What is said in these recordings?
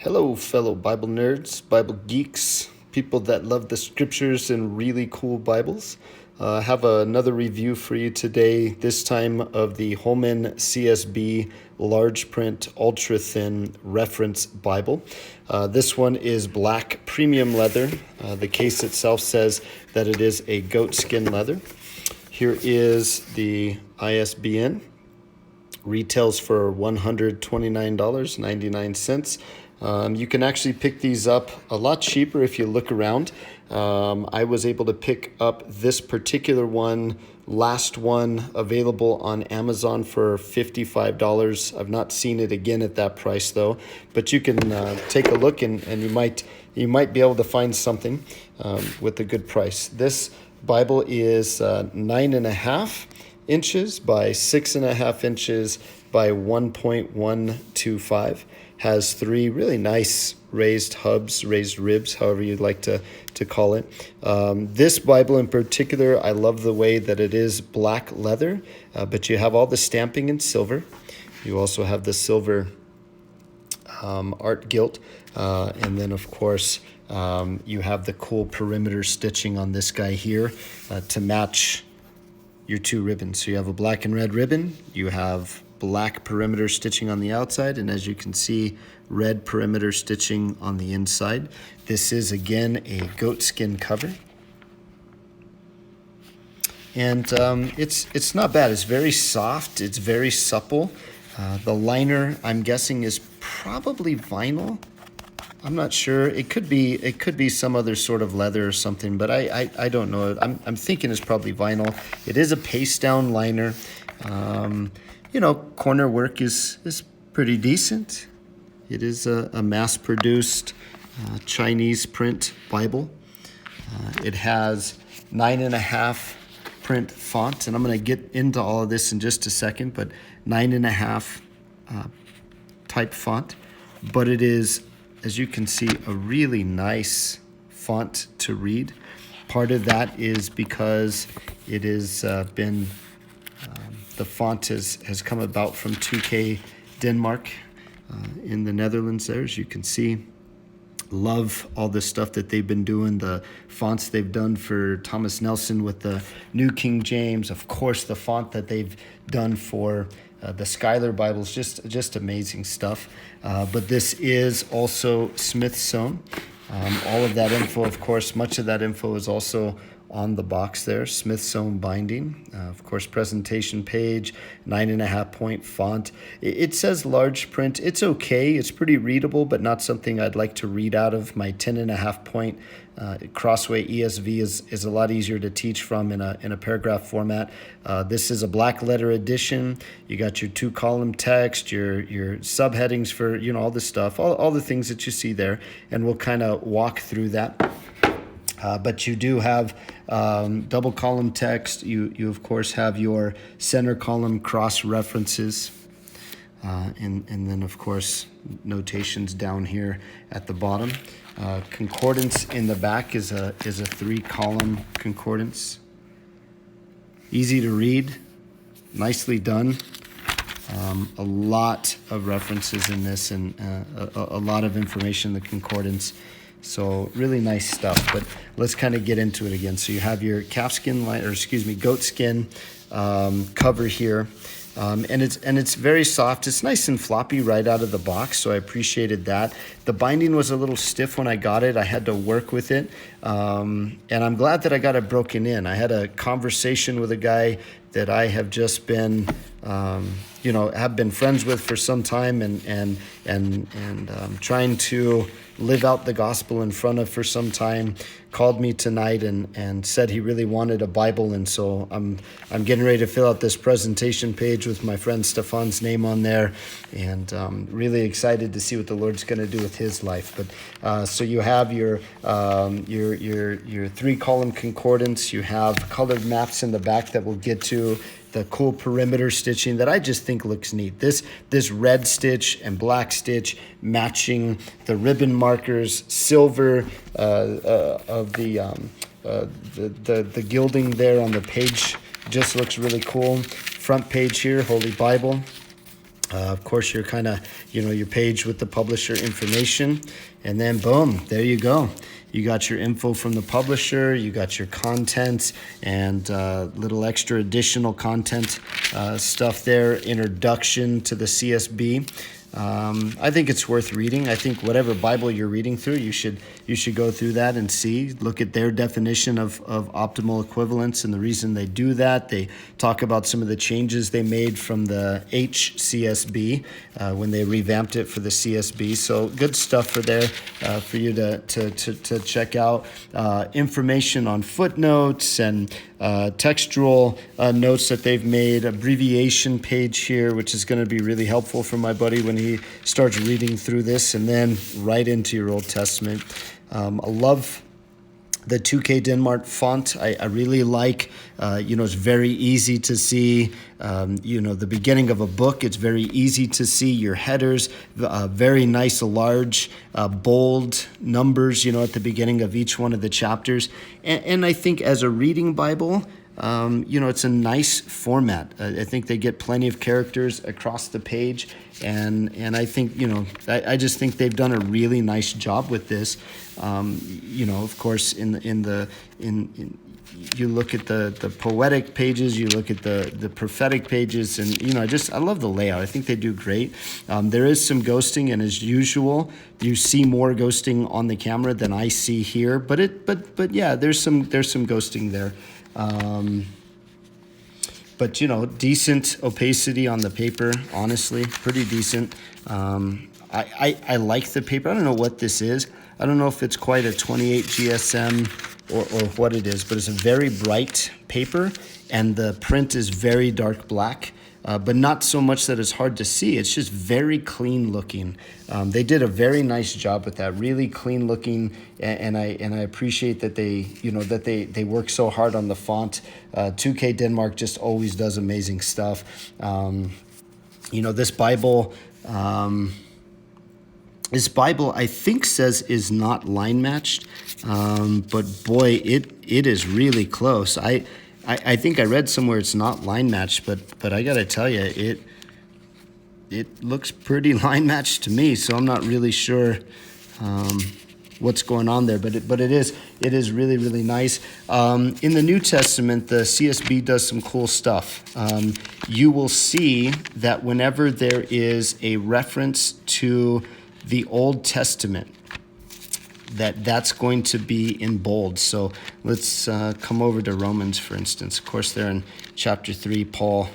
Hello, fellow Bible nerds, Bible geeks, people that love the scriptures and really cool Bibles. I have another review for you today, this time of the Holman CSB Large Print Ultrathin Reference Bible. This one is black premium leather. The case itself says that it is a goatskin leather. Here is the ISBN. Retails for $129.99. You can actually pick these up a lot cheaper if you look around. I was able to pick up this particular one, last one, available on Amazon for $55. I've not seen it again at that price though, but you can take a look and you might be able to find something with a good price. This Bible is 9.5 inches by 6.5 inches by 1.125. Has three really nice raised hubs, raised ribs, however you'd like to call it. This Bible in particular, I love the way that it is black leather, but you have all the stamping in silver. You also have the silver art gilt, and then of course you have the cool perimeter stitching on this guy here to match your two ribbons. So you have a black and red ribbon, you have black perimeter stitching on the outside, and as you can see, red perimeter stitching on the inside. This is again a goatskin cover, and it's not bad. It's very soft, it's very supple. The liner, I'm guessing, is probably vinyl. I'm not sure. It could be some other sort of leather or something, but I don't know. I'm thinking it's probably vinyl. It is a paste down liner. Corner work is pretty decent. It is a mass-produced Chinese print Bible. It has 9.5 print font, and I'm going to get into all of this in just a second, but 9.5 type font. But it is, as you can see, a really nice font to read. Part of that is because it has been, the font has come about from 2K Denmark in the Netherlands there, as you can see. Love all the stuff that they've been doing, the fonts they've done for Thomas Nelson with the New King James, of course the font that they've done for the Schuyler Bibles, just amazing stuff. But this is also Smith sewn. All of that info, of course, much of that info is also on the box there. Smith sewn binding, of course, presentation page, 9.5 point font. It says large print. It's okay. It's pretty readable, but not something I'd like to read out of. My 10.5 point Crossway ESV is a lot easier to teach from in a paragraph format. This is a black letter edition. You got your 2-column text, your subheadings for all this stuff, all the things that you see there, and we'll kind of walk through that. But you do have double column text. You of course have your center column cross references, and then of course notations down here at the bottom. Concordance in the back is a 3-column concordance. Easy to read, nicely done. A lot of references in this, and a lot of information in the concordance. So really nice stuff, but let's kind of get into it again. So you have your goatskin cover here, and it's very soft. It's nice and floppy right out of the box, so I appreciated that. The binding was a little stiff when I got it. I had to work with it, and I'm glad that I got it broken in. I had a conversation with a guy that I have just been, have been friends with for some time, and trying to live out the gospel in front of for some time. Called me tonight and said he really wanted a Bible, and so I'm getting ready to fill out this presentation page with my friend Stefan's name on there, and really excited to see what the Lord's going to do with his life. But so you have your 3-column concordance. You have colored maps in the back that we'll get to. The cool perimeter stitching that I just think looks neat. This red stitch and black stitch matching the ribbon markers, silver of the gilding there on the page just looks really cool. Front page here, Holy Bible. Of course, your your page with the publisher information, and then boom, there you go. You got your info from the publisher, you got your content, and little extra additional content stuff there. Introduction to the CSB. I think it's worth reading. I think whatever Bible you're reading through, you should go through that and look at their definition of optimal equivalence and the reason they do that. They talk about some of the changes they made from the HCSB when they revamped it for the CSB. So good stuff for you to check out. Information on footnotes and textual notes that they've made, abbreviation page here, which is going to be really helpful for my buddy when he starts reading through this, and then right into your Old Testament. I love the 2K Denmark font. I really like, it's very easy to see, the beginning of a book. It's very easy to see your headers, very nice, large, bold numbers, at the beginning of each one of the chapters. And I think as a reading Bible, it's a nice format. I think they get plenty of characters across the page, and I think, I just think they've done a really nice job with this. Of course, you look at the poetic pages, you look at the prophetic pages, and I love the layout. I think they do great. There is some ghosting, and as usual, you see more ghosting on the camera than I see here. But yeah, there's some ghosting there. But decent opacity on the paper, honestly, pretty decent. I like the paper. I don't know what this is. I don't know if it's quite a 28 GSM or what it is, but it's a very bright paper, and the print is very dark black, but not so much that it's hard to see. It's just very clean looking. They did a very nice job with that, really clean looking, and I appreciate that they work so hard on the font. 2K Denmark just always does amazing stuff. This Bible. This Bible, I think, says is not line matched, but boy, it is really close. I think I read somewhere it's not line matched, but I gotta tell you, it looks pretty line matched to me. So I'm not really sure what's going on there, but it is really, really nice. In the New Testament, the CSB does some cool stuff. You will see that whenever there is a reference to the Old Testament, that's going to be in bold. So let's come over to Romans, for instance. Of course, there in chapter 3, Paul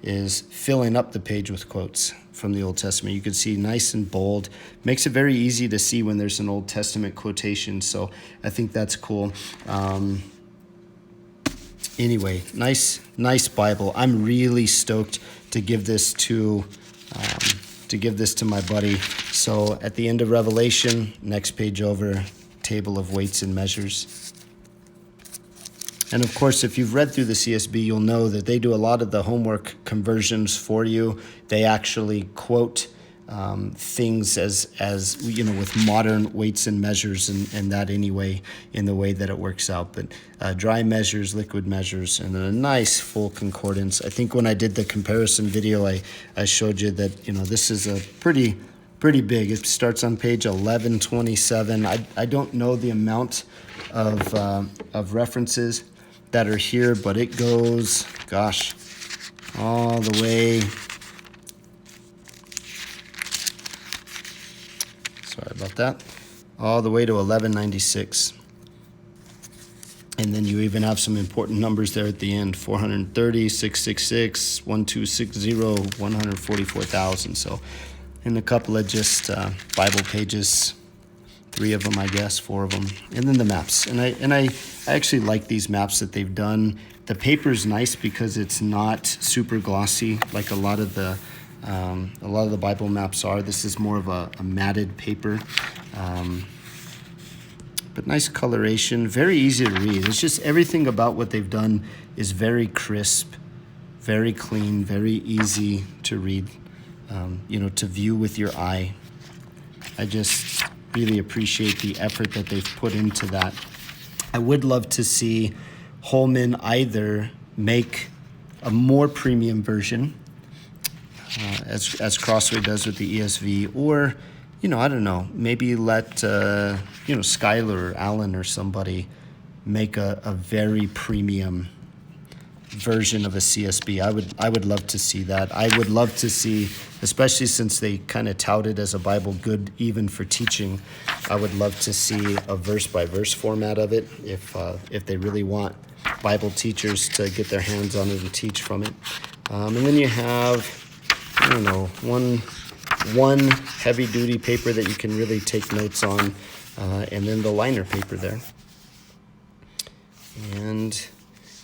is filling up the page with quotes from the Old Testament. You can see nice and bold. Makes it very easy to see when there's an Old Testament quotation. So I think that's cool. Anyway, nice Bible. I'm really stoked to give this to my buddy. So at the end of Revelation, next page over, table of weights and measures. And of course, if you've read through the CSB, you'll know that they do a lot of the homework conversions for you. They actually quote things as with modern weights and measures, and that anyway, in the way that it works out. But dry measures, liquid measures, and then a nice full concordance. I think when I did the comparison video, I showed you that this is a pretty big. It starts on page 1127. I don't know the amount of references that are here, but it goes, gosh, all the way. Sorry about that. All the way to 1196. And then you even have some important numbers there at the end, 430, 666, 1260, 144,000. So in a couple of just Bible pages, 3 of them, I guess, 4 of them, and then the maps. And I actually like these maps that they've done. The paper's nice because it's not super glossy like a lot of the Bible maps are. This is more of a matted paper, but nice coloration, very easy to read. It's just everything about what they've done is very crisp, very clean, very easy to read, to view with your eye. I just really appreciate the effort that they've put into that. I would love to see Holman either make a more premium version, as Crossway does with the ESV, or, I don't know, maybe let, Skylar or Alan or somebody make a very premium version of a CSB. I would love to see that. I would love to see, especially since they kind of tout it as a Bible good even for teaching, I would love to see a verse-by-verse format of it if they really want Bible teachers to get their hands on it and teach from it. And then you have, one heavy-duty paper that you can really take notes on, and then the liner paper there.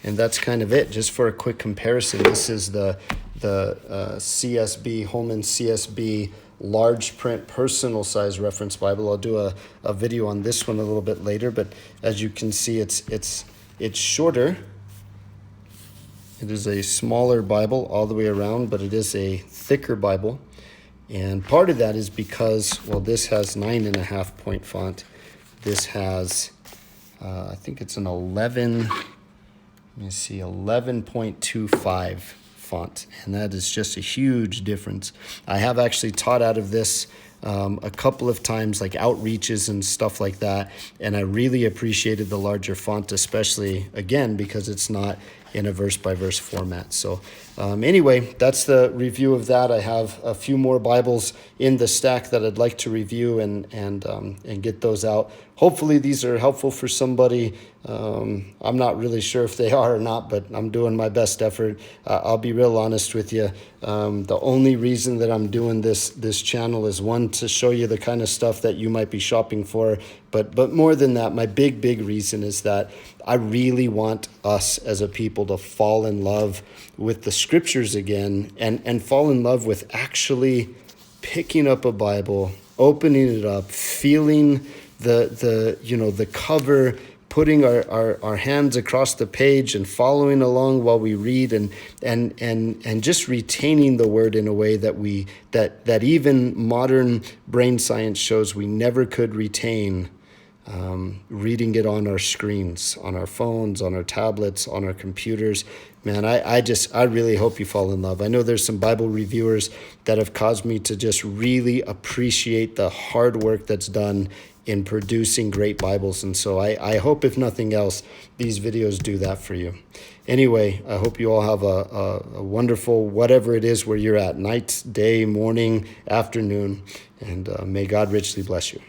And that's kind of it. Just for a quick comparison, this is the CSB, Holman CSB large print personal size reference Bible. I'll do a video on this one a little bit later, but as you can see, it's shorter. It is a smaller Bible all the way around, but it is a thicker Bible. And part of that is because, this has 9.5 point font. This has, I think it's an 11.25 font, and that is just a huge difference. I have actually taught out of this a couple of times, like outreaches and stuff like that, and I really appreciated the larger font, especially, again, because it's not in a verse-by-verse format. So anyway, that's the review of that. I have a few more Bibles in the stack that I'd like to review and get those out. Hopefully these are helpful for somebody. I'm not really sure if they are or not, but I'm doing my best effort. I'll be real honest with you. The only reason that I'm doing this channel is, one, to show you the kind of stuff that you might be shopping for, but more than that, my big reason is that I really want us as a people to fall in love with the scriptures again, and fall in love with actually picking up a Bible, opening it up, feeling the cover, putting our hands across the page and following along while we read, and just retaining the word in a way that even modern brain science shows we never could retain. Reading it on our screens, on our phones, on our tablets, on our computers. Man, I really hope you fall in love. I know there's some Bible reviewers that have caused me to just really appreciate the hard work that's done in producing great Bibles. And so I hope, if nothing else, these videos do that for you. Anyway, I hope you all have a wonderful, whatever it is where you're at, night, day, morning, afternoon, and may God richly bless you.